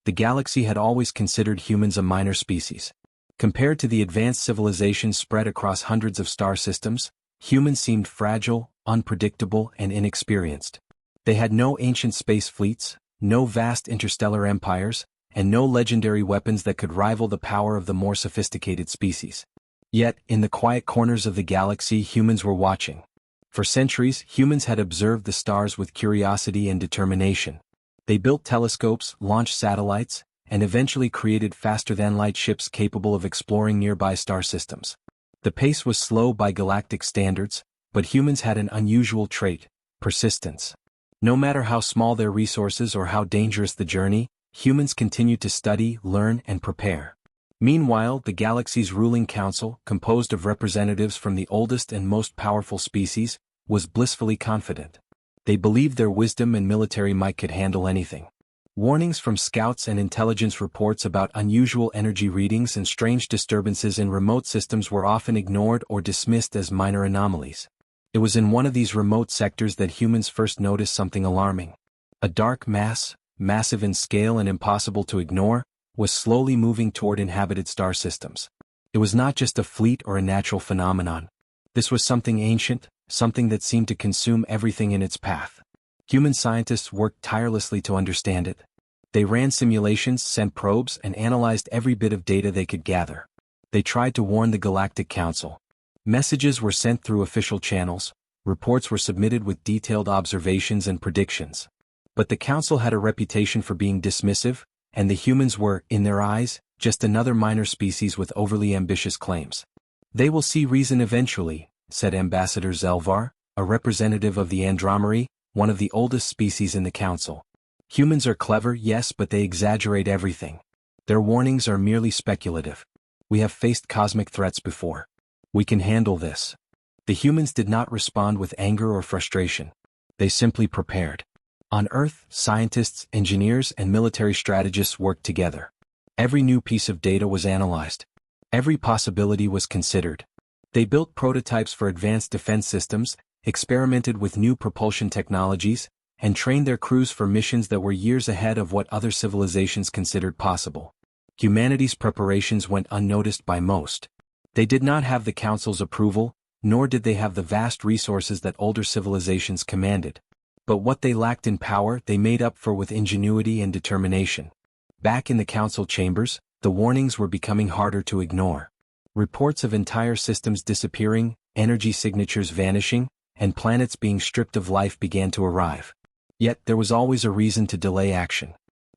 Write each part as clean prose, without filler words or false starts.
The galaxy had always considered humans a minor species. Compared to the advanced civilizations spread across hundreds of star systems, humans seemed fragile, unpredictable, and inexperienced. They had no ancient space fleets, no vast interstellar empires, and no legendary weapons that could rival the power of the more sophisticated species. Yet, in the quiet corners of the galaxy, humans were watching. For centuries, humans had observed the stars with curiosity and determination. They built telescopes, launched satellites, and eventually created faster-than-light ships capable of exploring nearby star systems. The pace was slow by galactic standards, but humans had an unusual trait: persistence. No matter how small their resources or how dangerous the journey, humans continued to study, learn, and prepare. Meanwhile, the galaxy's ruling council, composed of representatives from the oldest and most powerful species, was blissfully confident. They believed their wisdom and military might could handle anything. Warnings from scouts and intelligence reports about unusual energy readings and strange disturbances in remote systems were often ignored or dismissed as minor anomalies. It was in one of these remote sectors that humans first noticed something alarming. A dark mass, massive in scale and impossible to ignore, was slowly moving toward inhabited star systems. It was not just a fleet or a natural phenomenon. This was something ancient, something that seemed to consume everything in its path. Human scientists worked tirelessly to understand it. They ran simulations, sent probes, and analyzed every bit of data they could gather. They tried to warn the Galactic Council. Messages were sent through official channels, reports were submitted with detailed observations and predictions. But the Council had a reputation for being dismissive, and the humans were, in their eyes, just another minor species with overly ambitious claims. "They will see reason eventually," said Ambassador Zelvar, a representative of the Andromery, one of the oldest species in the Council. "Humans are clever, yes, but they exaggerate everything. Their warnings are merely speculative. We have faced cosmic threats before. We can handle this." The humans did not respond with anger or frustration. They simply prepared. On Earth, scientists, engineers, and military strategists worked together. Every new piece of data was analyzed. Every possibility was considered. They built prototypes for advanced defense systems, experimented with new propulsion technologies, and trained their crews for missions that were years ahead of what other civilizations considered possible. Humanity's preparations went unnoticed by most. They did not have the Council's approval, nor did they have the vast resources that older civilizations commanded. But what they lacked in power they made up for with ingenuity and determination. Back in the Council chambers, the warnings were becoming harder to ignore. Reports of entire systems disappearing, energy signatures vanishing, and planets being stripped of life began to arrive. Yet there was always a reason to delay action.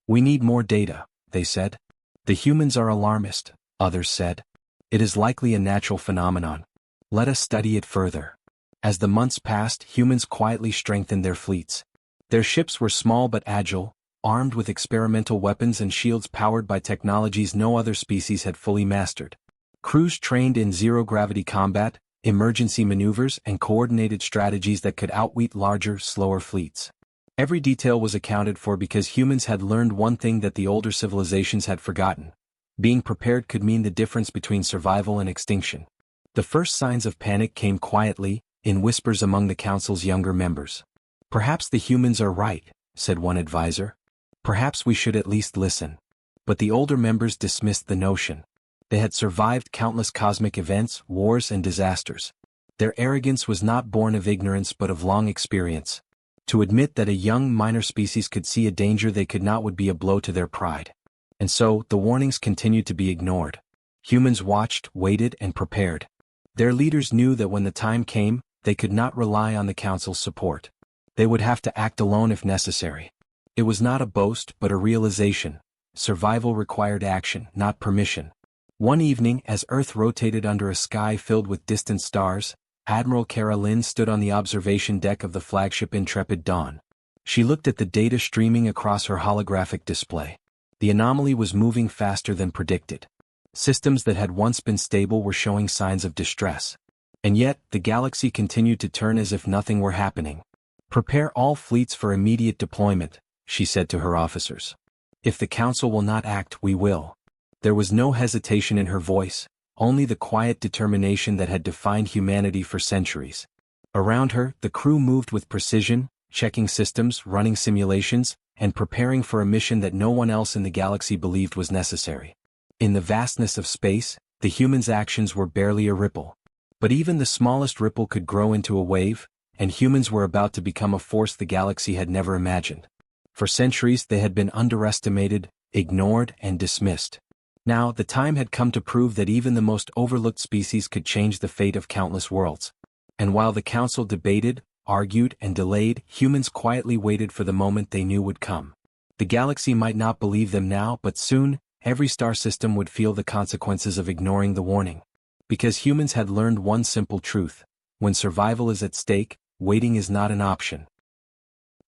"We need more data," they said. "The humans are alarmist," others said. "It is likely a natural phenomenon. Let us study it further." As the months passed, humans quietly strengthened their fleets. Their ships were small but agile, armed with experimental weapons and shields powered by technologies no other species had fully mastered. Crews trained in zero-gravity combat, emergency maneuvers, and coordinated strategies that could outwit larger, slower fleets. Every detail was accounted for because humans had learned one thing that the older civilizations had forgotten. Being prepared could mean the difference between survival and extinction. The first signs of panic came quietly, in whispers among the Council's younger members. "Perhaps the humans are right," said one advisor. "Perhaps we should at least listen." But the older members dismissed the notion. They had survived countless cosmic events, wars, and disasters. Their arrogance was not born of ignorance but of long experience. To admit that a young minor species could see a danger they could not would be a blow to their pride. And so, the warnings continued to be ignored. Humans watched, waited, and prepared. Their leaders knew that when the time came, they could not rely on the Council's support. They would have to act alone if necessary. It was not a boast but a realization. Survival required action, not permission. One evening, as Earth rotated under a sky filled with distant stars, Admiral Kara Lynn stood on the observation deck of the flagship Intrepid Dawn. She looked at the data streaming across her holographic display. The anomaly was moving faster than predicted. Systems that had once been stable were showing signs of distress. And yet, the galaxy continued to turn as if nothing were happening. "Prepare all fleets for immediate deployment," she said to her officers. "If the Council will not act, we will." There was no hesitation in her voice, only the quiet determination that had defined humanity for centuries. Around her, the crew moved with precision, checking systems, running simulations, and preparing for a mission that no one else in the galaxy believed was necessary. In the vastness of space, the humans' actions were barely a ripple. But even the smallest ripple could grow into a wave, and humans were about to become a force the galaxy had never imagined. For centuries they had been underestimated, ignored, and dismissed. Now, the time had come to prove that even the most overlooked species could change the fate of countless worlds. And while the council debated, argued, and delayed, humans quietly waited for the moment they knew would come. The galaxy might not believe them now, but soon, every star system would feel the consequences of ignoring the warning. Because humans had learned one simple truth: when survival is at stake, waiting is not an option.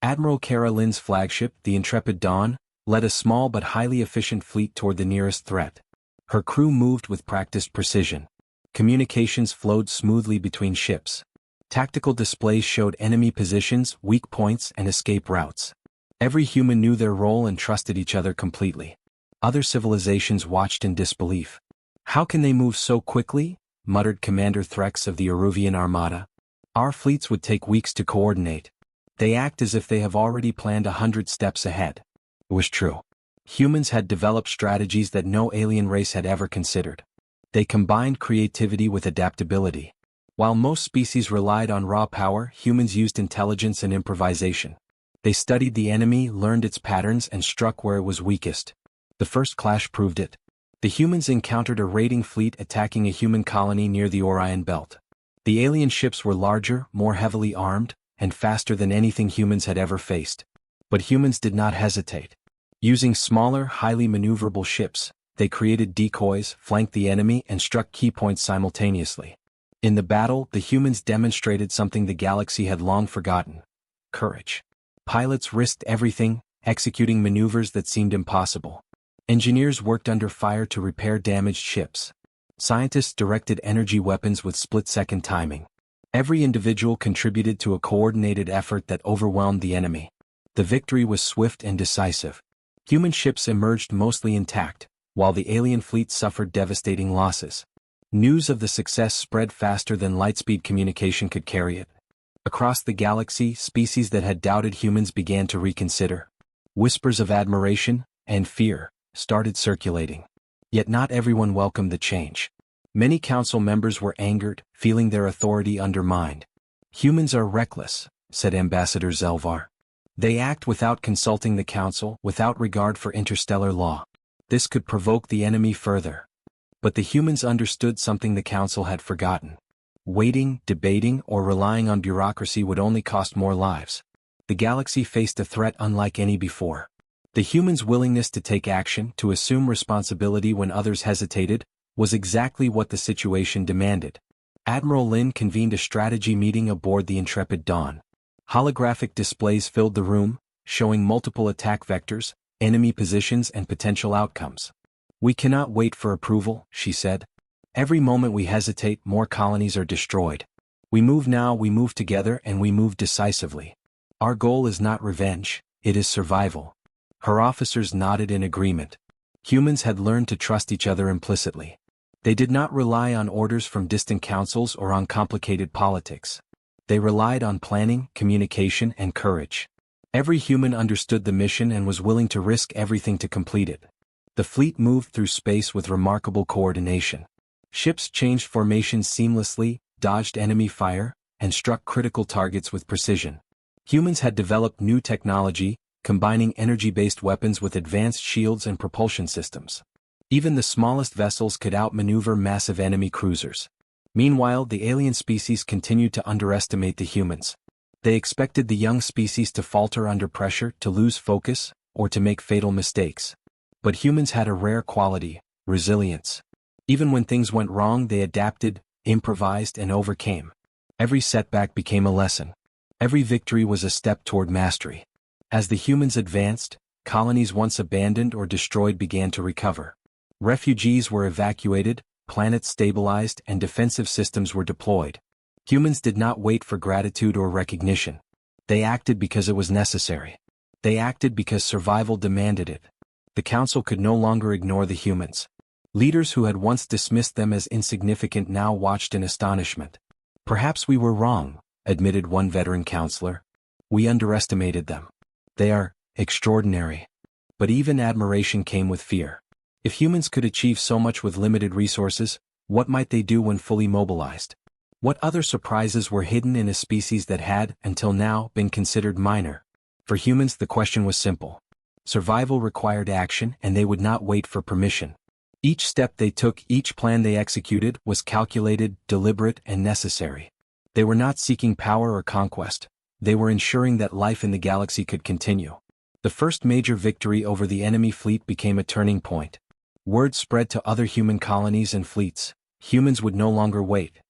Admiral Kara Lynn's flagship, the Intrepid Dawn, led a small but highly efficient fleet toward the nearest threat. Her crew moved with practiced precision. Communications flowed smoothly between ships. Tactical displays showed enemy positions, weak points, and escape routes. Every human knew their role and trusted each other completely. Other civilizations watched in disbelief. "How can they move so quickly?" muttered Commander Threx of the Eruvian Armada. "Our fleets would take weeks to coordinate. They act as if they have already planned 100 steps ahead." It was true. Humans had developed strategies that no alien race had ever considered. They combined creativity with adaptability. While most species relied on raw power, humans used intelligence and improvisation. They studied the enemy, learned its patterns, and struck where it was weakest. The first clash proved it. The humans encountered a raiding fleet attacking a human colony near the Orion Belt. The alien ships were larger, more heavily armed, and faster than anything humans had ever faced. But humans did not hesitate. Using smaller, highly maneuverable ships, they created decoys, flanked the enemy, and struck key points simultaneously. In the battle, the humans demonstrated something the galaxy had long forgotten: courage. Pilots risked everything, executing maneuvers that seemed impossible. Engineers worked under fire to repair damaged ships. Scientists directed energy weapons with split-second timing. Every individual contributed to a coordinated effort that overwhelmed the enemy. The victory was swift and decisive. Human ships emerged mostly intact, while the alien fleet suffered devastating losses. News of the success spread faster than lightspeed communication could carry it. Across the galaxy, species that had doubted humans began to reconsider. Whispers of admiration and fear started circulating. Yet not everyone welcomed the change. Many council members were angered, feeling their authority undermined. "Humans are reckless," said Ambassador Zelvar. "They act without consulting the council, without regard for interstellar law. This could provoke the enemy further." But the humans understood something the council had forgotten. Waiting, debating, or relying on bureaucracy would only cost more lives. The galaxy faced a threat unlike any before. The humans' willingness to take action, to assume responsibility when others hesitated, was exactly what the situation demanded. Admiral Lynn convened a strategy meeting aboard the Intrepid Dawn. Holographic displays filled the room, showing multiple attack vectors, enemy positions, and potential outcomes. "We cannot wait for approval," she said. "Every moment we hesitate, more colonies are destroyed. We move now, we move together, and we move decisively. Our goal is not revenge, it is survival." Her officers nodded in agreement. Humans had learned to trust each other implicitly. They did not rely on orders from distant councils or on complicated politics. They relied on planning, communication, and courage. Every human understood the mission and was willing to risk everything to complete it. The fleet moved through space with remarkable coordination. Ships changed formations seamlessly, dodged enemy fire, and struck critical targets with precision. Humans had developed new technology, combining energy-based weapons with advanced shields and propulsion systems. Even the smallest vessels could outmaneuver massive enemy cruisers. Meanwhile, the alien species continued to underestimate the humans. They expected the young species to falter under pressure, to lose focus, or to make fatal mistakes. But humans had a rare quality: resilience. Even when things went wrong, they adapted, improvised, and overcame. Every setback became a lesson. Every victory was a step toward mastery. As the humans advanced, colonies once abandoned or destroyed began to recover. Refugees were evacuated, planets stabilized, and defensive systems were deployed. Humans did not wait for gratitude or recognition. They acted because it was necessary. They acted because survival demanded it. The council could no longer ignore the humans. Leaders who had once dismissed them as insignificant now watched in astonishment. "Perhaps we were wrong," admitted one veteran counselor. "We underestimated them. They are extraordinary. But even admiration came with fear. If humans could achieve so much with limited resources, what might they do when fully mobilized? What other surprises were hidden in a species that had, until now, been considered minor? For humans, the question was simple. Survival required action, and they would not wait for permission. Each step they took, each plan they executed, was calculated, deliberate, and necessary. They were not seeking power or conquest. They were ensuring that life in the galaxy could continue. The first major victory over the enemy fleet became a turning point. Word spread to other human colonies and fleets. Humans would no longer wait.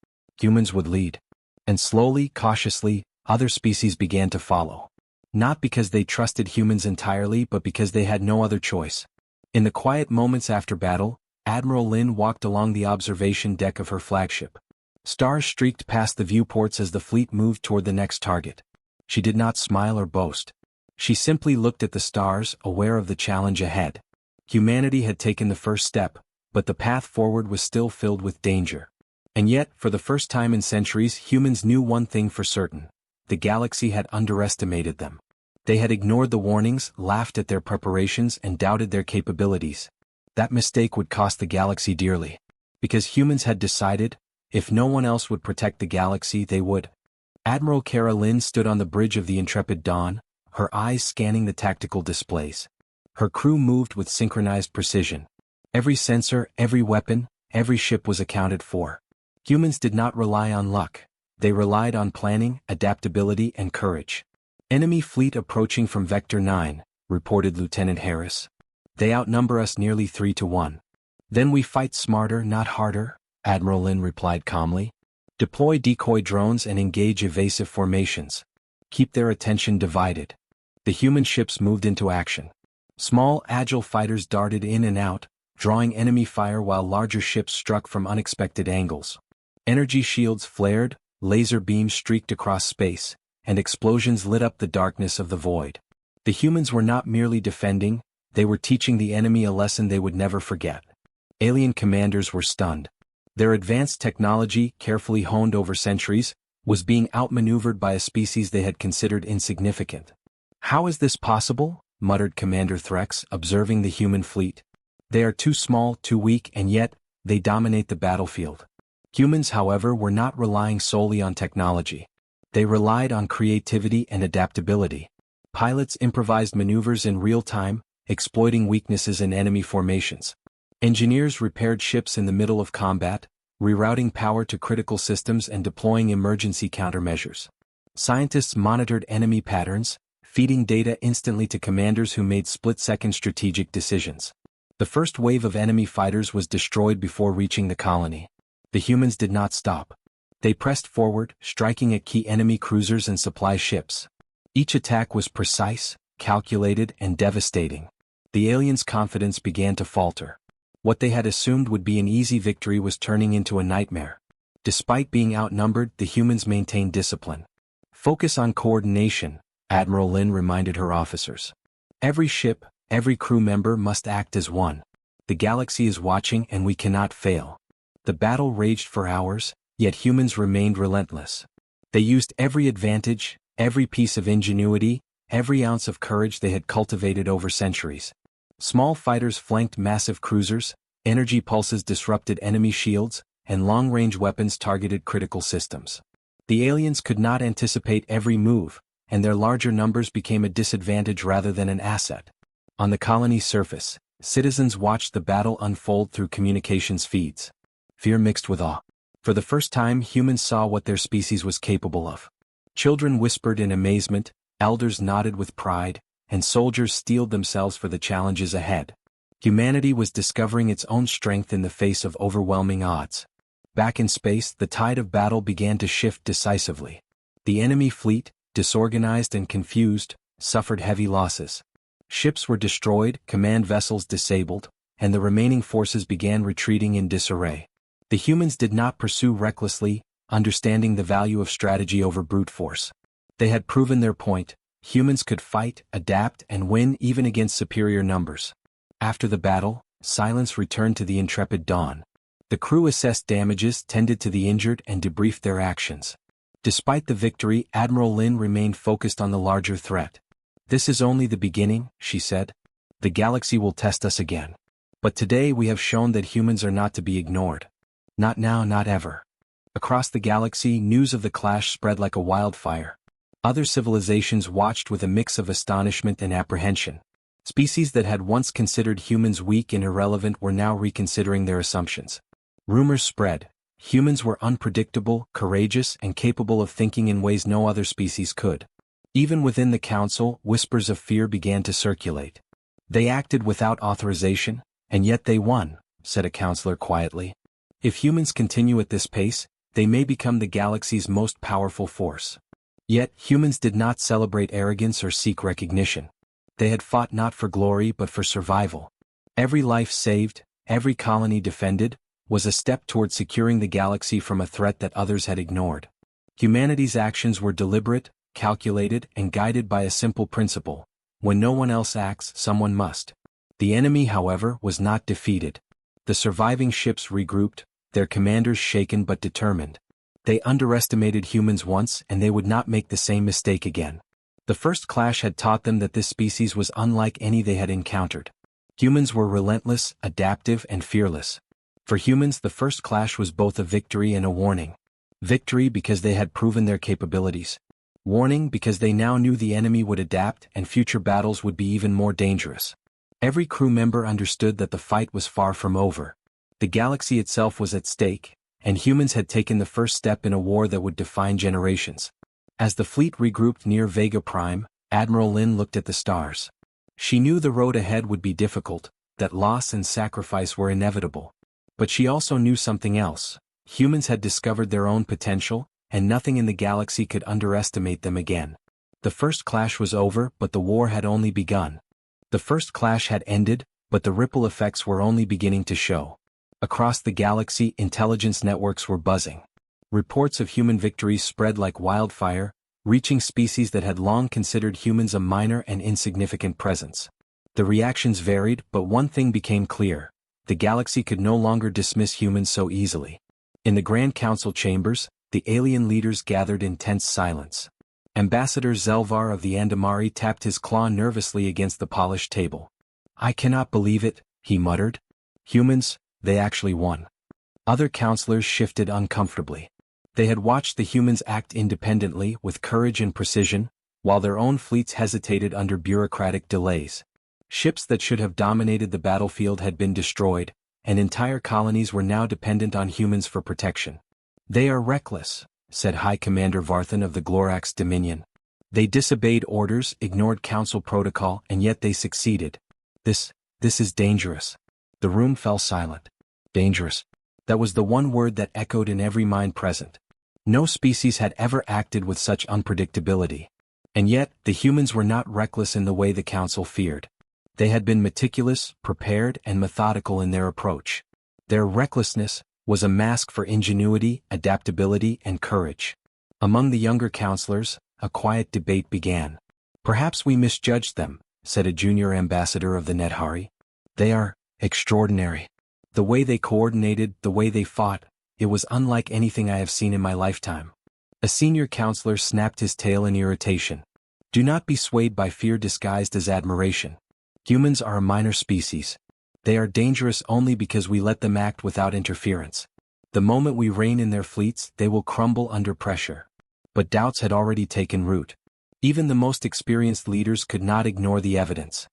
Humans would lead. And slowly, cautiously, other species began to follow. Not because they trusted humans entirely, but because they had no other choice. In the quiet moments after battle, Admiral Lin walked along the observation deck of her flagship. Stars streaked past the viewports as the fleet moved toward the next target. She did not smile or boast. She simply looked at the stars, aware of the challenge ahead. Humanity had taken the first step, but the path forward was still filled with danger. And yet, for the first time in centuries, humans knew one thing for certain. The galaxy had underestimated them. They had ignored the warnings, laughed at their preparations, and doubted their capabilities. That mistake would cost the galaxy dearly. Because humans had decided, if no one else would protect the galaxy, they would. Admiral Cara Lynn stood on the bridge of the intrepid Dawn, her eyes scanning the tactical displays. Her crew moved with synchronized precision. Every sensor, every weapon, every ship was accounted for. Humans did not rely on luck. They relied on planning, adaptability, and courage. Enemy fleet approaching from Vector 9, reported Lieutenant Harris. They outnumber us nearly 3-1. Then we fight smarter, not harder, Admiral Lin replied calmly. Deploy decoy drones and engage evasive formations. Keep their attention divided. The human ships moved into action. Small, agile fighters darted in and out, drawing enemy fire while larger ships struck from unexpected angles. Energy shields flared, laser beams streaked across space, and explosions lit up the darkness of the void. The humans were not merely defending, they were teaching the enemy a lesson they would never forget. Alien commanders were stunned. Their advanced technology, carefully honed over centuries, was being outmaneuvered by a species they had considered insignificant. How is this possible? Muttered Commander Threx, observing the human fleet. They are too small, too weak, and yet, they dominate the battlefield. Humans, however, were not relying solely on technology. They relied on creativity and adaptability. Pilots improvised maneuvers in real time, exploiting weaknesses in enemy formations. Engineers repaired ships in the middle of combat, rerouting power to critical systems and deploying emergency countermeasures. Scientists monitored enemy patterns, feeding data instantly to commanders who made split-second strategic decisions. The first wave of enemy fighters was destroyed before reaching the colony. The humans did not stop. They pressed forward, striking at key enemy cruisers and supply ships. Each attack was precise, calculated, and devastating. The aliens' confidence began to falter. What they had assumed would be an easy victory was turning into a nightmare. Despite being outnumbered, the humans maintained discipline. Focus on coordination, Admiral Lin reminded her officers. Every ship, every crew member must act as one. The galaxy is watching and we cannot fail. The battle raged for hours, yet humans remained relentless. They used every advantage, every piece of ingenuity, every ounce of courage they had cultivated over centuries. Small fighters flanked massive cruisers, energy pulses disrupted enemy shields, and long-range weapons targeted critical systems. The aliens could not anticipate every move, and their larger numbers became a disadvantage rather than an asset. On the colony's surface, citizens watched the battle unfold through communications feeds. Fear mixed with awe. For the first time, humans saw what their species was capable of. Children whispered in amazement, elders nodded with pride, and soldiers steeled themselves for the challenges ahead. Humanity was discovering its own strength in the face of overwhelming odds. Back in space, the tide of battle began to shift decisively. The enemy fleet, disorganized and confused, suffered heavy losses. Ships were destroyed, command vessels disabled, and the remaining forces began retreating in disarray. The humans did not pursue recklessly, understanding the value of strategy over brute force. They had proven their point. Humans could fight, adapt, and win even against superior numbers. After the battle, silence returned to the intrepid Dawn. The crew assessed damages, tended to the injured, and debriefed their actions. Despite the victory, Admiral Lin remained focused on the larger threat. "This is only the beginning," she said. "The galaxy will test us again. But today we have shown that humans are not to be ignored. Not now, not ever." Across the galaxy, news of the clash spread like a wildfire. Other civilizations watched with a mix of astonishment and apprehension. Species that had once considered humans weak and irrelevant were now reconsidering their assumptions. Rumors spread. Humans were unpredictable, courageous, and capable of thinking in ways no other species could. Even within the council, whispers of fear began to circulate. "They acted without authorization, and yet they won," said a counselor quietly. "If humans continue at this pace, they may become the galaxy's most powerful force." Yet, humans did not celebrate arrogance or seek recognition. They had fought not for glory but for survival. Every life saved, every colony defended, was a step toward securing the galaxy from a threat that others had ignored. Humanity's actions were deliberate, calculated, and guided by a simple principle: when no one else acts, someone must. The enemy, however, was not defeated. The surviving ships regrouped, their commanders shaken but determined. They underestimated humans once, and they would not make the same mistake again. The first clash had taught them that this species was unlike any they had encountered. Humans were relentless, adaptive, and fearless. For humans, the first clash was both a victory and a warning. Victory because they had proven their capabilities. Warning because they now knew the enemy would adapt and future battles would be even more dangerous. Every crew member understood that the fight was far from over. The galaxy itself was at stake, and humans had taken the first step in a war that would define generations. As the fleet regrouped near Vega Prime, Admiral Lin looked at the stars. She knew the road ahead would be difficult, that loss and sacrifice were inevitable. But she also knew something else. Humans had discovered their own potential, and nothing in the galaxy could underestimate them again. The first clash was over, but the war had only begun. The first clash had ended, but the ripple effects were only beginning to show. Across the galaxy, intelligence networks were buzzing. Reports of human victories spread like wildfire, reaching species that had long considered humans a minor and insignificant presence. The reactions varied, but one thing became clear: the galaxy could no longer dismiss humans so easily. In the Grand Council chambers, the alien leaders gathered in tense silence. Ambassador Zelvar of the Andamari tapped his claw nervously against the polished table. "I cannot believe it," he muttered. "Humans, they actually won." Other counselors shifted uncomfortably. They had watched the humans act independently, with courage and precision, while their own fleets hesitated under bureaucratic delays. Ships that should have dominated the battlefield had been destroyed, and entire colonies were now dependent on humans for protection. "They are reckless," said High Commander Varthan of the Glorax Dominion. "They disobeyed orders, ignored council protocol, and yet they succeeded. This is dangerous." The room fell silent. Dangerous. That was the one word that echoed in every mind present. No species had ever acted with such unpredictability. And yet, the humans were not reckless in the way the council feared. They had been meticulous, prepared, and methodical in their approach. Their recklessness was a mask for ingenuity, adaptability, and courage. Among the younger counselors, a quiet debate began. "Perhaps we misjudged them," said a junior ambassador of the Nedhari. "They are extraordinary. The way they coordinated, the way they fought, it was unlike anything I have seen in my lifetime." A senior counselor snapped his tail in irritation. "Do not be swayed by fear disguised as admiration. Humans are a minor species. They are dangerous only because we let them act without interference. The moment we rein in their fleets, they will crumble under pressure." But doubts had already taken root. Even the most experienced leaders could not ignore the evidence.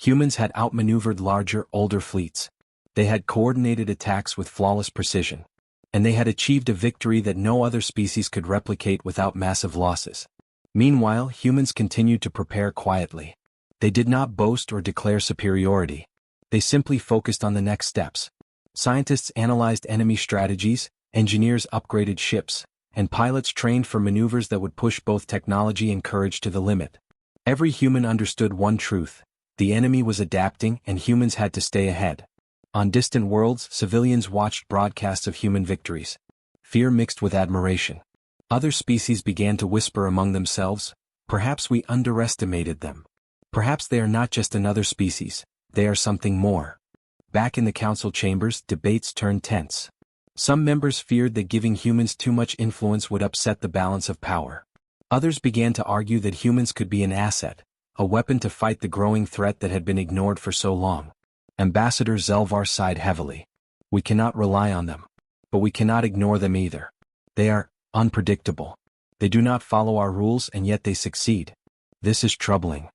Humans had outmaneuvered larger, older fleets. They had coordinated attacks with flawless precision. And they had achieved a victory that no other species could replicate without massive losses. Meanwhile, humans continued to prepare quietly. They did not boast or declare superiority. They simply focused on the next steps. Scientists analyzed enemy strategies, engineers upgraded ships, and pilots trained for maneuvers that would push both technology and courage to the limit. Every human understood one truth: the enemy was adapting and humans had to stay ahead. On distant worlds, civilians watched broadcasts of human victories. Fear mixed with admiration. Other species began to whisper among themselves, "Perhaps we underestimated them. Perhaps they are not just another species, they are something more." Back in the council chambers, debates turned tense. Some members feared that giving humans too much influence would upset the balance of power. Others began to argue that humans could be an asset, a weapon to fight the growing threat that had been ignored for so long. Ambassador Zelvar sighed heavily. We cannot rely on them. But we cannot ignore them either. They are unpredictable. They do not follow our rules and yet they succeed. This is troubling.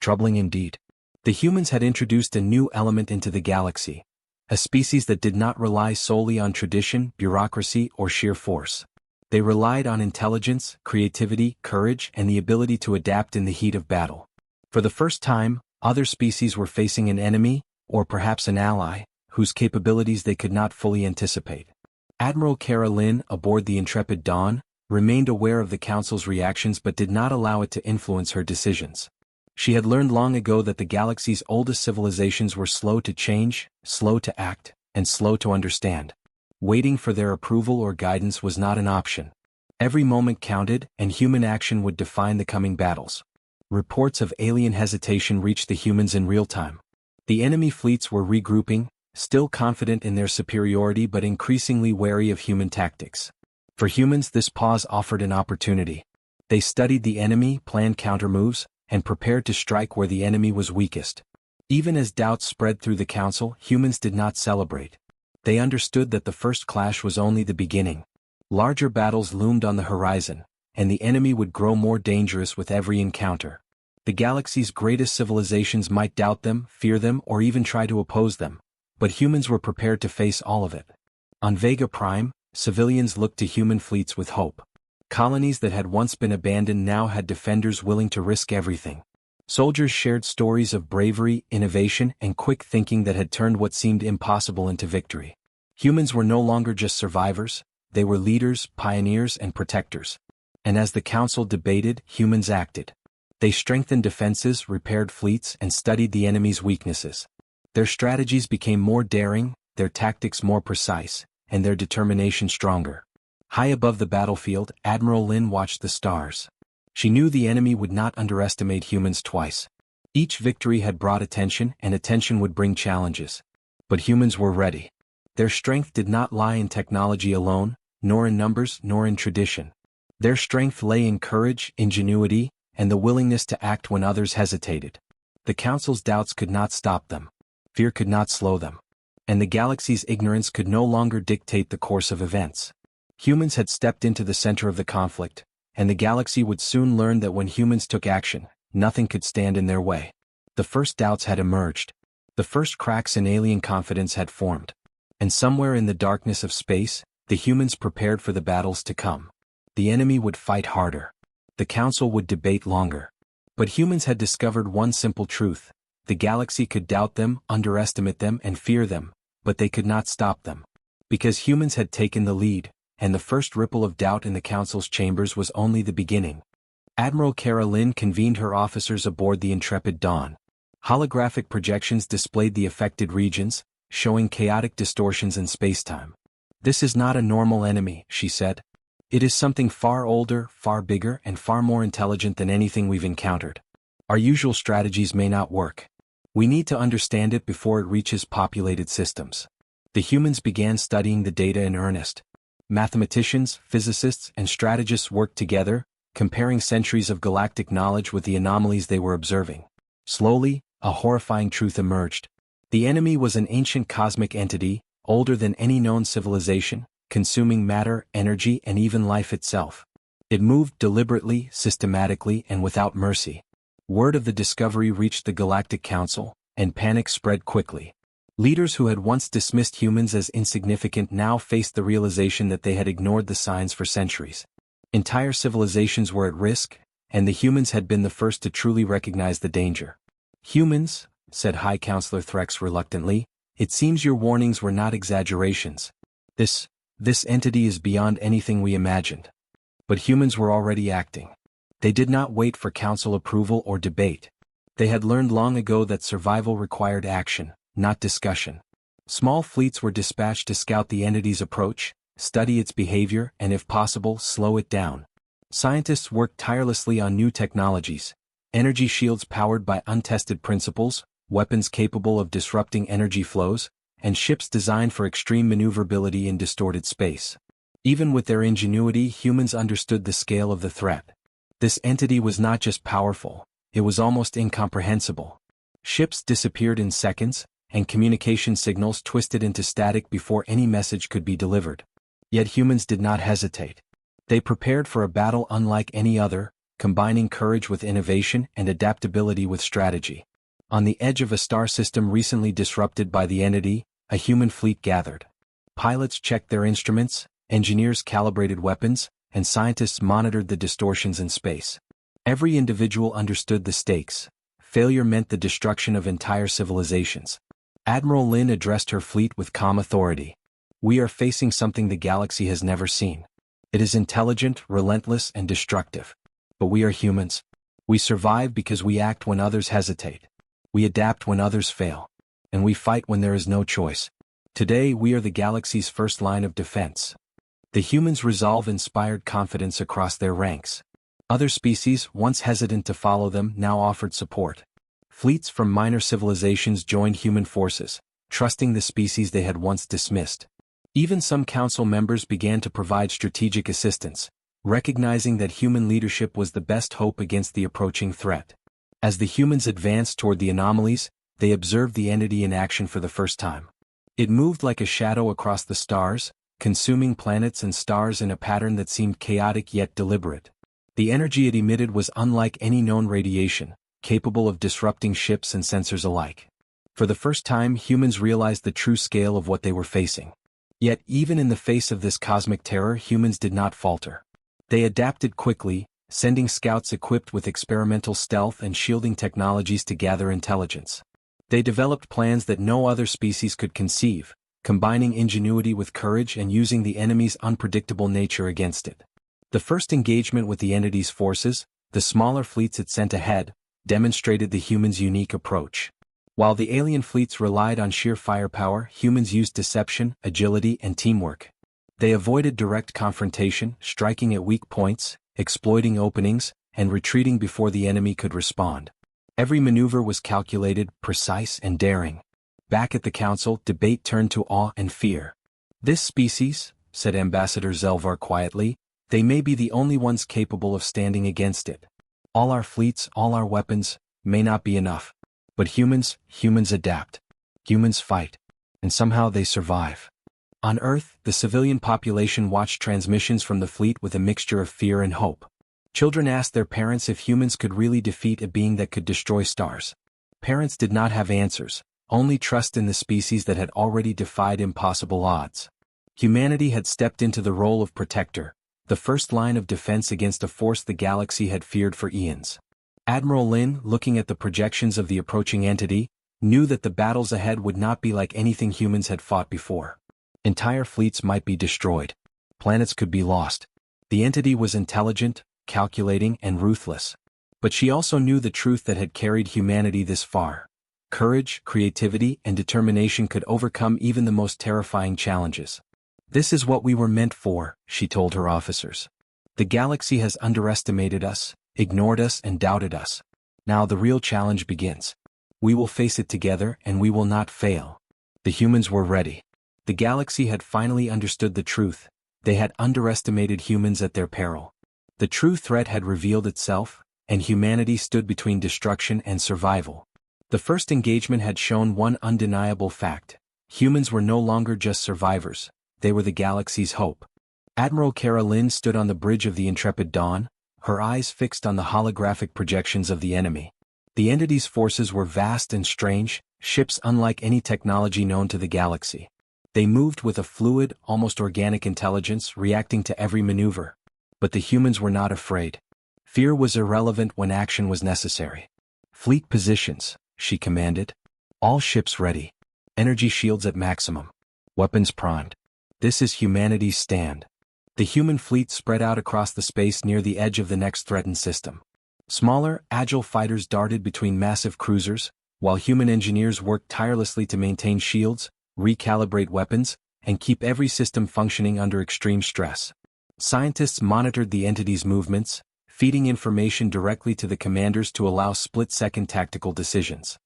Troubling indeed. The humans had introduced a new element into the galaxy. A species that did not rely solely on tradition, bureaucracy, or sheer force. They relied on intelligence, creativity, courage, and the ability to adapt in the heat of battle. For the first time, other species were facing an enemy, or perhaps an ally, whose capabilities they could not fully anticipate. Admiral Kara Lynn, aboard the intrepid Dawn, remained aware of the Council's reactions but did not allow it to influence her decisions. She had learned long ago that the galaxy's oldest civilizations were slow to change, slow to act, and slow to understand. Waiting for their approval or guidance was not an option. Every moment counted, and human action would define the coming battles. Reports of alien hesitation reached the humans in real time. The enemy fleets were regrouping, still confident in their superiority but increasingly wary of human tactics. For humans, this pause offered an opportunity. They studied the enemy, planned countermoves, and prepared to strike where the enemy was weakest. Even as doubts spread through the Council, humans did not celebrate. They understood that the first clash was only the beginning. Larger battles loomed on the horizon, and the enemy would grow more dangerous with every encounter. The galaxy's greatest civilizations might doubt them, fear them, or even try to oppose them, but humans were prepared to face all of it. On Vega Prime, civilians looked to human fleets with hope. Colonies that had once been abandoned now had defenders willing to risk everything. Soldiers shared stories of bravery, innovation, and quick thinking that had turned what seemed impossible into victory. Humans were no longer just survivors, they were leaders, pioneers, and protectors. And as the Council debated, humans acted. They strengthened defenses, repaired fleets, and studied the enemy's weaknesses. Their strategies became more daring, their tactics more precise, and their determination stronger. High above the battlefield, Admiral Lynn watched the stars. She knew the enemy would not underestimate humans twice. Each victory had brought attention, and attention would bring challenges. But humans were ready. Their strength did not lie in technology alone, nor in numbers, nor in tradition. Their strength lay in courage, ingenuity, and the willingness to act when others hesitated. The Council's doubts could not stop them. Fear could not slow them. And the galaxy's ignorance could no longer dictate the course of events. Humans had stepped into the center of the conflict, and the galaxy would soon learn that when humans took action, nothing could stand in their way. The first doubts had emerged. The first cracks in alien confidence had formed. And somewhere in the darkness of space, the humans prepared for the battles to come. The enemy would fight harder. The Council would debate longer. But humans had discovered one simple truth. The galaxy could doubt them, underestimate them, and fear them, but they could not stop them. Because humans had taken the lead, and the first ripple of doubt in the Council's chambers was only the beginning. Admiral Kara Lynn convened her officers aboard the intrepid Dawn. Holographic projections displayed the affected regions, showing chaotic distortions in spacetime. This is not a normal enemy, she said. It is something far older, far bigger, and far more intelligent than anything we've encountered. Our usual strategies may not work. We need to understand it before it reaches populated systems. The humans began studying the data in earnest. Mathematicians, physicists, and strategists worked together, comparing centuries of galactic knowledge with the anomalies they were observing. Slowly, a horrifying truth emerged. The enemy was an ancient cosmic entity, older than any known civilization, consuming matter, energy, and even life itself. It moved deliberately, systematically, and without mercy. Word of the discovery reached the Galactic Council, and panic spread quickly. Leaders who had once dismissed humans as insignificant now faced the realization that they had ignored the signs for centuries. Entire civilizations were at risk, and the humans had been the first to truly recognize the danger. Humans, said High Counselor Threx reluctantly, it seems your warnings were not exaggerations. This entity is beyond anything we imagined. But humans were already acting. They did not wait for council approval or debate. They had learned long ago that survival required action, not discussion. Small fleets were dispatched to scout the entity's approach, study its behavior, and if possible, slow it down. Scientists worked tirelessly on new technologies, energy shields powered by untested principles, weapons capable of disrupting energy flows, and ships designed for extreme maneuverability in distorted space. Even with their ingenuity, humans understood the scale of the threat. This entity was not just powerful, It was almost incomprehensible. Ships disappeared in seconds, and communication signals twisted into static before any message could be delivered. Yet humans did not hesitate. They prepared for a battle unlike any other, combining courage with innovation and adaptability with strategy. On the edge of a star system recently disrupted by the entity, a human fleet gathered. Pilots checked their instruments, engineers calibrated weapons, and scientists monitored the distortions in space. Every individual understood the stakes. Failure meant the destruction of entire civilizations. Admiral Lin addressed her fleet with calm authority. We are facing something the galaxy has never seen. It is intelligent, relentless, and destructive. But we are humans. We survive because we act when others hesitate. We adapt when others fail. And we fight when there is no choice. Today we are the galaxy's first line of defense. The humans' resolve inspired confidence across their ranks. Other species, once hesitant to follow them, now offered support. Fleets from minor civilizations joined human forces, trusting the species they had once dismissed. Even some council members began to provide strategic assistance, recognizing that human leadership was the best hope against the approaching threat. As the humans advanced toward the anomalies, they observed the entity in action for the first time. It moved like a shadow across the stars, consuming planets and stars in a pattern that seemed chaotic yet deliberate. The energy it emitted was unlike any known radiation, capable of disrupting ships and sensors alike. For the first time, humans realized the true scale of what they were facing. Yet, even in the face of this cosmic terror, humans did not falter. They adapted quickly, sending scouts equipped with experimental stealth and shielding technologies to gather intelligence. They developed plans that no other species could conceive, combining ingenuity with courage and using the enemy's unpredictable nature against it. The first engagement with the entity's forces, the smaller fleets it sent ahead, demonstrated the humans' unique approach. While the alien fleets relied on sheer firepower, humans used deception, agility, and teamwork. They avoided direct confrontation, striking at weak points, exploiting openings, and retreating before the enemy could respond. Every maneuver was calculated, precise, and daring. Back at the council, debate turned to awe and fear. This species, said Ambassador Zelvar quietly, they may be the only ones capable of standing against it. All our fleets, all our weapons, may not be enough. But humans adapt. Humans fight. And somehow they survive. On Earth, the civilian population watched transmissions from the fleet with a mixture of fear and hope. Children asked their parents if humans could really defeat a being that could destroy stars. Parents did not have answers, only trust in the species that had already defied impossible odds. Humanity had stepped into the role of protector, the first line of defense against a force the galaxy had feared for eons. Admiral Lin, looking at the projections of the approaching entity, knew that the battles ahead would not be like anything humans had fought before. Entire fleets might be destroyed. Planets could be lost. The entity was intelligent, calculating, and ruthless. But she also knew the truth that had carried humanity this far. Courage, creativity, and determination could overcome even the most terrifying challenges. This is what we were meant for, she told her officers. The galaxy has underestimated us, ignored us, and doubted us. Now the real challenge begins. We will face it together, and we will not fail. The humans were ready. The galaxy had finally understood the truth. They had underestimated humans at their peril. The true threat had revealed itself, and humanity stood between destruction and survival. The first engagement had shown one undeniable fact. Humans were no longer just survivors. They were the galaxy's hope. Admiral Cara Lin stood on the bridge of the Intrepid Dawn, her eyes fixed on the holographic projections of the enemy. The entity's forces were vast and strange, ships unlike any technology known to the galaxy. They moved with a fluid, almost organic intelligence, reacting to every maneuver. But the humans were not afraid. Fear was irrelevant when action was necessary. Fleet positions, she commanded. All ships ready. Energy shields at maximum. Weapons primed. This is humanity's stand. The human fleet spread out across the space near the edge of the next threatened system. Smaller, agile fighters darted between massive cruisers, while human engineers worked tirelessly to maintain shields, recalibrate weapons, and keep every system functioning under extreme stress. Scientists monitored the entity's movements, feeding information directly to the commanders to allow split-second tactical decisions.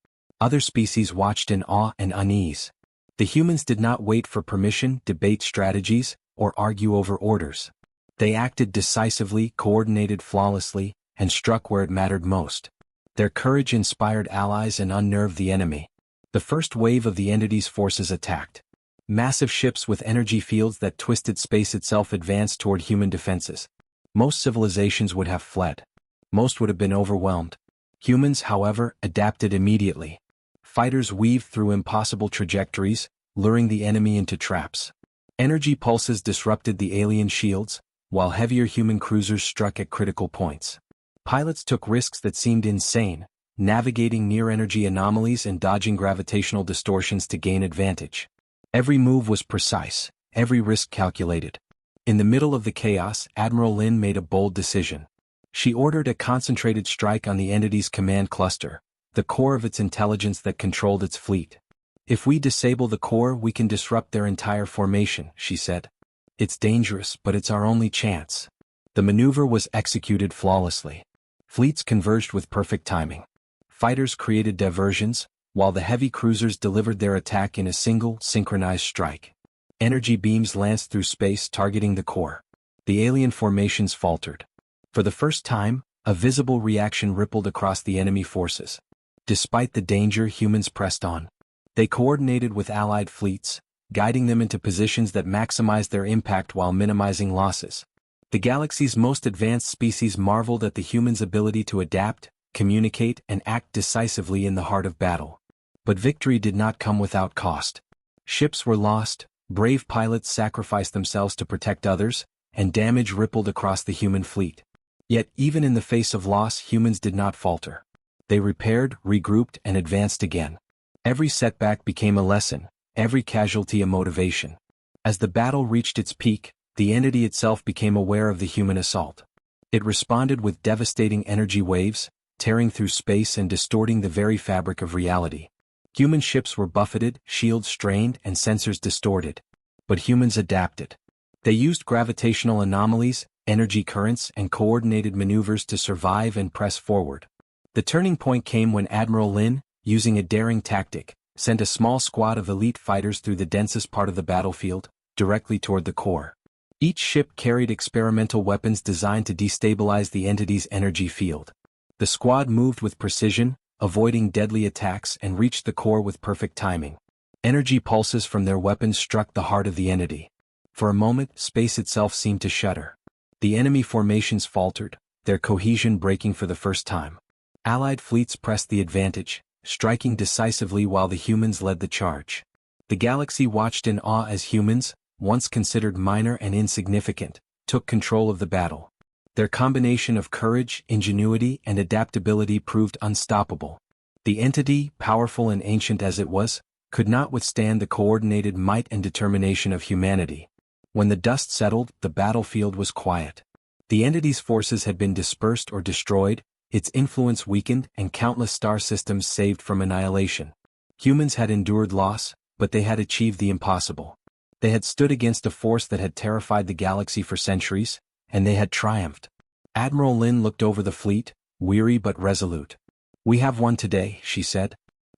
Other species watched in awe and unease. The humans did not wait for permission, debate strategies, or argue over orders. They acted decisively, coordinated flawlessly, and struck where it mattered most. Their courage inspired allies and unnerved the enemy. The first wave of the entity's forces attacked. Massive ships with energy fields that twisted space itself advanced toward human defenses. Most civilizations would have fled. Most would have been overwhelmed. Humans, however, adapted immediately. Fighters weaved through impossible trajectories, luring the enemy into traps. Energy pulses disrupted the alien shields, while heavier human cruisers struck at critical points. Pilots took risks that seemed insane, navigating near-energy anomalies and dodging gravitational distortions to gain advantage. Every move was precise, every risk calculated. In the middle of the chaos, Admiral Lin made a bold decision. She ordered a concentrated strike on the entity's command cluster, the core of its intelligence that controlled its fleet. "If we disable the core, we can disrupt their entire formation," she said. "It's dangerous, but it's our only chance." The maneuver was executed flawlessly. Fleets converged with perfect timing. Fighters created diversions, while the heavy cruisers delivered their attack in a single, synchronized strike. Energy beams lanced through space targeting the core. The alien formations faltered. For the first time, a visible reaction rippled across the enemy forces. Despite the danger, humans pressed on. They coordinated with allied fleets, guiding them into positions that maximized their impact while minimizing losses. The galaxy's most advanced species marveled at the humans' ability to adapt, communicate, and act decisively in the heart of battle. But victory did not come without cost. Ships were lost, brave pilots sacrificed themselves to protect others, and damage rippled across the human fleet. Yet even in the face of loss, humans did not falter. They repaired, regrouped, and advanced again. Every setback became a lesson, every casualty a motivation. As the battle reached its peak, the entity itself became aware of the human assault. It responded with devastating energy waves, tearing through space and distorting the very fabric of reality. Human ships were buffeted, shields strained, and sensors distorted. But humans adapted. They used gravitational anomalies, energy currents, and coordinated maneuvers to survive and press forward. The turning point came when Admiral Lin, using a daring tactic, sent a small squad of elite fighters through the densest part of the battlefield, directly toward the core. Each ship carried experimental weapons designed to destabilize the entity's energy field. The squad moved with precision, avoiding deadly attacks, and reached the core with perfect timing. Energy pulses from their weapons struck the heart of the entity. For a moment, space itself seemed to shudder. The enemy formations faltered, their cohesion breaking for the first time. Allied fleets pressed the advantage, striking decisively while the humans led the charge. The galaxy watched in awe as humans, once considered minor and insignificant, took control of the battle. Their combination of courage, ingenuity, and adaptability proved unstoppable. The entity, powerful and ancient as it was, could not withstand the coordinated might and determination of humanity. When the dust settled, the battlefield was quiet. The entity's forces had been dispersed or destroyed, its influence weakened, and countless star systems saved from annihilation. Humans had endured loss, but they had achieved the impossible. They had stood against a force that had terrified the galaxy for centuries, and they had triumphed. Admiral Lin looked over the fleet, weary but resolute. "We have won today," she said.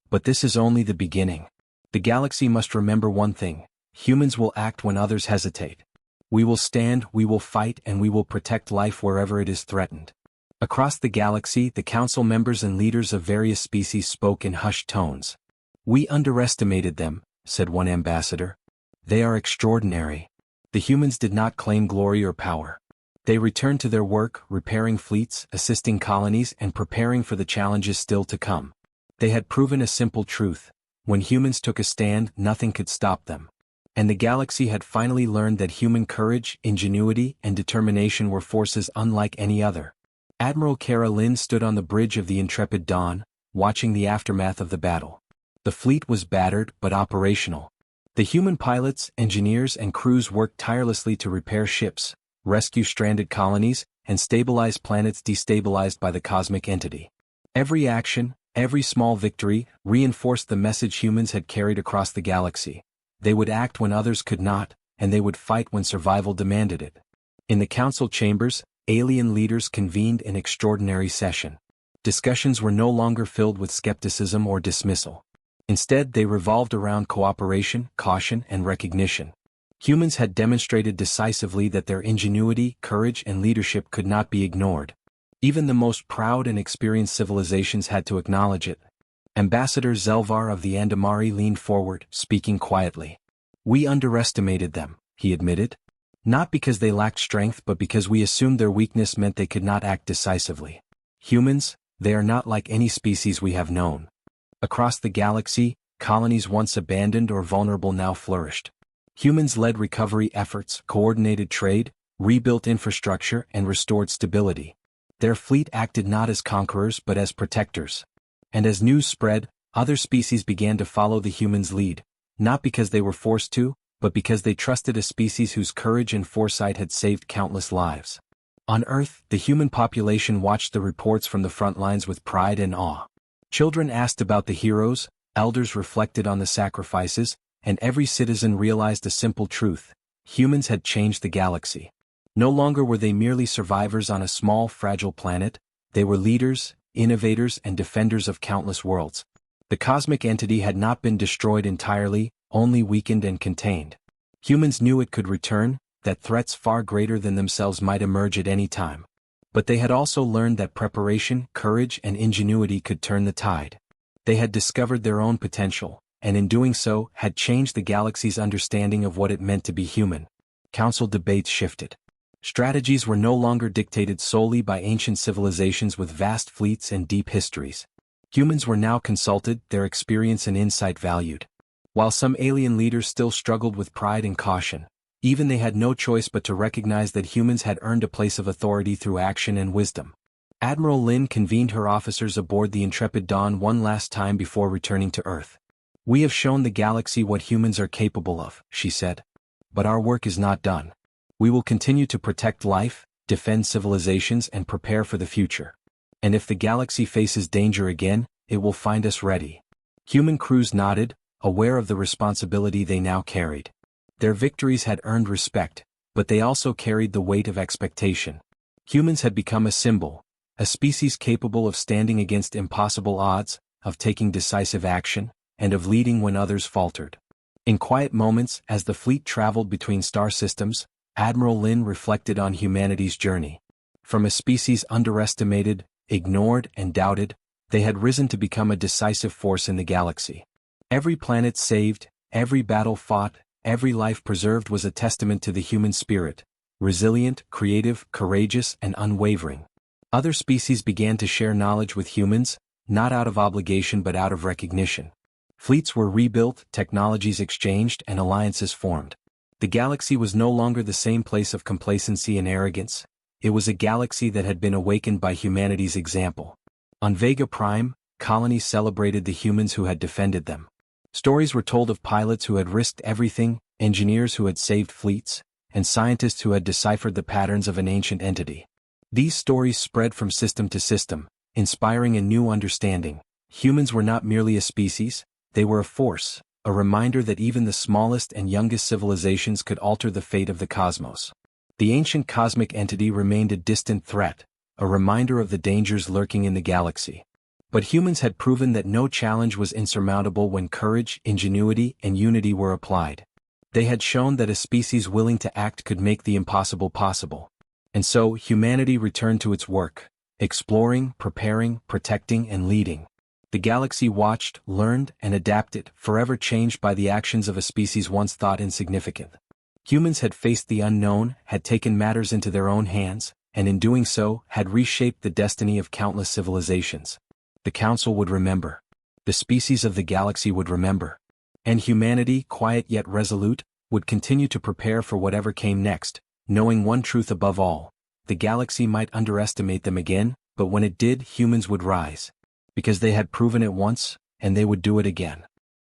"But this is only the beginning. The galaxy must remember one thing: humans will act when others hesitate. We will stand, we will fight, and we will protect life wherever it is threatened." Across the galaxy, the council members and leaders of various species spoke in hushed tones. "We underestimated them," said one ambassador. "They are extraordinary." The humans did not claim glory or power. They returned to their work, repairing fleets, assisting colonies, and preparing for the challenges still to come. They had proven a simple truth: when humans took a stand, nothing could stop them. And the galaxy had finally learned that human courage, ingenuity, and determination were forces unlike any other. Admiral Kara Lin stood on the bridge of the intrepid Dawn, watching the aftermath of the battle. The fleet was battered but operational. The human pilots, engineers, and crews worked tirelessly to repair ships, rescue stranded colonies, and stabilize planets destabilized by the cosmic entity. Every action, every small victory, reinforced the message humans had carried across the galaxy. They would act when others could not, and they would fight when survival demanded it. In the council chambers, alien leaders convened an extraordinary session. Discussions were no longer filled with skepticism or dismissal. Instead, they revolved around cooperation, caution, and recognition. Humans had demonstrated decisively that their ingenuity, courage, and leadership could not be ignored. Even the most proud and experienced civilizations had to acknowledge it. Ambassador Zelvar of the Andamari leaned forward, speaking quietly. We underestimated them, he admitted. Not because they lacked strength but because we assumed their weakness meant they could not act decisively. Humans, they are not like any species we have known. Across the galaxy, colonies once abandoned or vulnerable now flourished. Humans led recovery efforts, coordinated trade, rebuilt infrastructure, and restored stability. Their fleet acted not as conquerors but as protectors. And as news spread, other species began to follow the humans' lead, not because they were forced to, but because they trusted a species whose courage and foresight had saved countless lives. On Earth, the human population watched the reports from the front lines with pride and awe. Children asked about the heroes, elders reflected on the sacrifices, and every citizen realized a simple truth: humans had changed the galaxy. No longer were they merely survivors on a small, fragile planet, they were leaders, innovators, and defenders of countless worlds. The cosmic entity had not been destroyed entirely, only weakened and contained. Humans knew it could return, that threats far greater than themselves might emerge at any time. But they had also learned that preparation, courage, and ingenuity could turn the tide. They had discovered their own potential, and in doing so, had changed the galaxy's understanding of what it meant to be human. Council debates shifted. Strategies were no longer dictated solely by ancient civilizations with vast fleets and deep histories. Humans were now consulted, their experience and insight valued. While some alien leaders still struggled with pride and caution, even they had no choice but to recognize that humans had earned a place of authority through action and wisdom. Admiral Lin convened her officers aboard the Intrepid Dawn one last time before returning to Earth. We have shown the galaxy what humans are capable of, she said. But our work is not done. We will continue to protect life, defend civilizations, and prepare for the future. And if the galaxy faces danger again, it will find us ready. Human crews nodded, aware of the responsibility they now carried. Their victories had earned respect, but they also carried the weight of expectation. Humans had become a symbol, a species capable of standing against impossible odds, of taking decisive action, and of leading when others faltered. In quiet moments, as the fleet traveled between star systems, Admiral Lin reflected on humanity's journey. From a species underestimated, ignored, and doubted, they had risen to become a decisive force in the galaxy. Every planet saved, every battle fought, every life preserved was a testament to the human spirit, resilient, creative, courageous, and unwavering. Other species began to share knowledge with humans, not out of obligation but out of recognition. Fleets were rebuilt, technologies exchanged, and alliances formed. The galaxy was no longer the same place of complacency and arrogance. It was a galaxy that had been awakened by humanity's example. On Vega Prime, colonies celebrated the humans who had defended them. Stories were told of pilots who had risked everything, engineers who had saved fleets, and scientists who had deciphered the patterns of an ancient entity. These stories spread from system to system, inspiring a new understanding. Humans were not merely a species, they were a force, a reminder that even the smallest and youngest civilizations could alter the fate of the cosmos. The ancient cosmic entity remained a distant threat, a reminder of the dangers lurking in the galaxy. But humans had proven that no challenge was insurmountable when courage, ingenuity, and unity were applied. They had shown that a species willing to act could make the impossible possible. And so, humanity returned to its work, exploring, preparing, protecting, and leading. The galaxy watched, learned, and adapted, forever changed by the actions of a species once thought insignificant. Humans had faced the unknown, had taken matters into their own hands, and in doing so, had reshaped the destiny of countless civilizations. The Council would remember. The species of the galaxy would remember. And humanity, quiet yet resolute, would continue to prepare for whatever came next, knowing one truth above all: the galaxy might underestimate them again, but when it did, humans would rise. Because they had proven it once, and they would do it again.